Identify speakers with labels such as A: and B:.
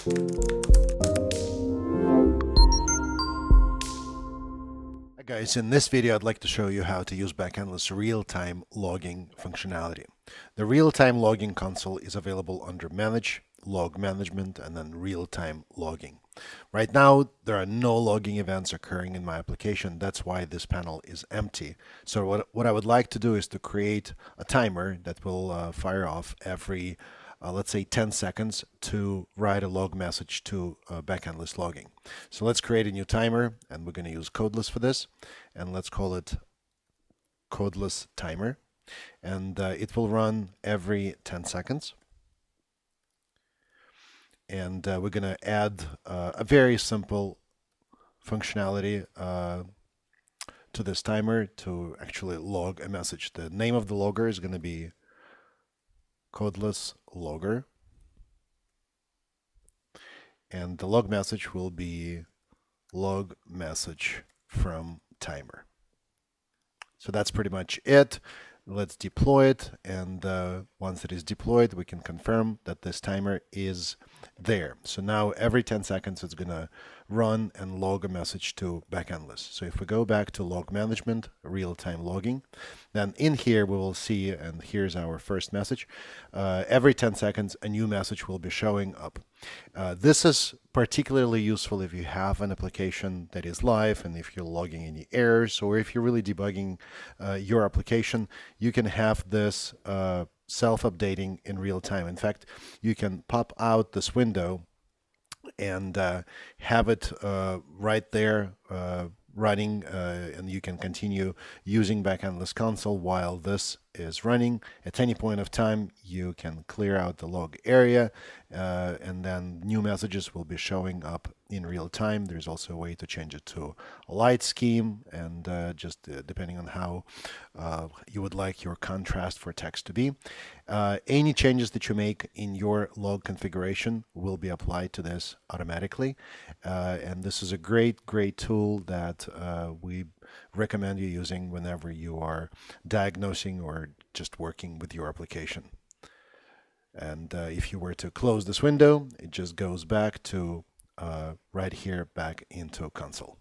A: Hi guys, in this video I'd like to show you how to use Backendless real-time logging functionality. The real-time logging console is available under Manage, Log Management, and then Real-Time Logging. Right now there are no logging events occurring in my application. That's why this panel is empty. So what I would like to do is to create a timer that will fire off every let's say 10 seconds to write a log message to Backendless logging. So let's create a new timer, and we're going to use codeless for this, and let's call it codeless timer, and it will run every 10 seconds. And we're going to add a very simple functionality to this timer to actually log a message. The name of the logger is going to be codeless logger, and the log message will be log message from timer. So that's pretty much it. Let's deploy it, and once it is deployed, we can confirm that this timer is there. So now every 10 seconds it's going to run and log a message to Backendless. So if we go back to log management, real-time logging, then in here we will see, and here's our first message, every 10 seconds a new message will be showing up. This is particularly useful if you have an application that is live and if you're logging any errors, or if you're really debugging your application, you can have this self-updating in real time. In fact, you can pop out this window and have it right there running, and you can continue using Backendless Console while this is running. At any point of time, you can clear out the log area, and then new messages will be showing up in real time. There's also a way to change it to a light scheme, and just depending on how you would like your contrast for text to be. Any changes that you make in your log configuration will be applied to this automatically, and this is a great tool that we recommend you using whenever you are diagnosing or just working with your application. And if you were to close this window, it just goes back to right here, back into console.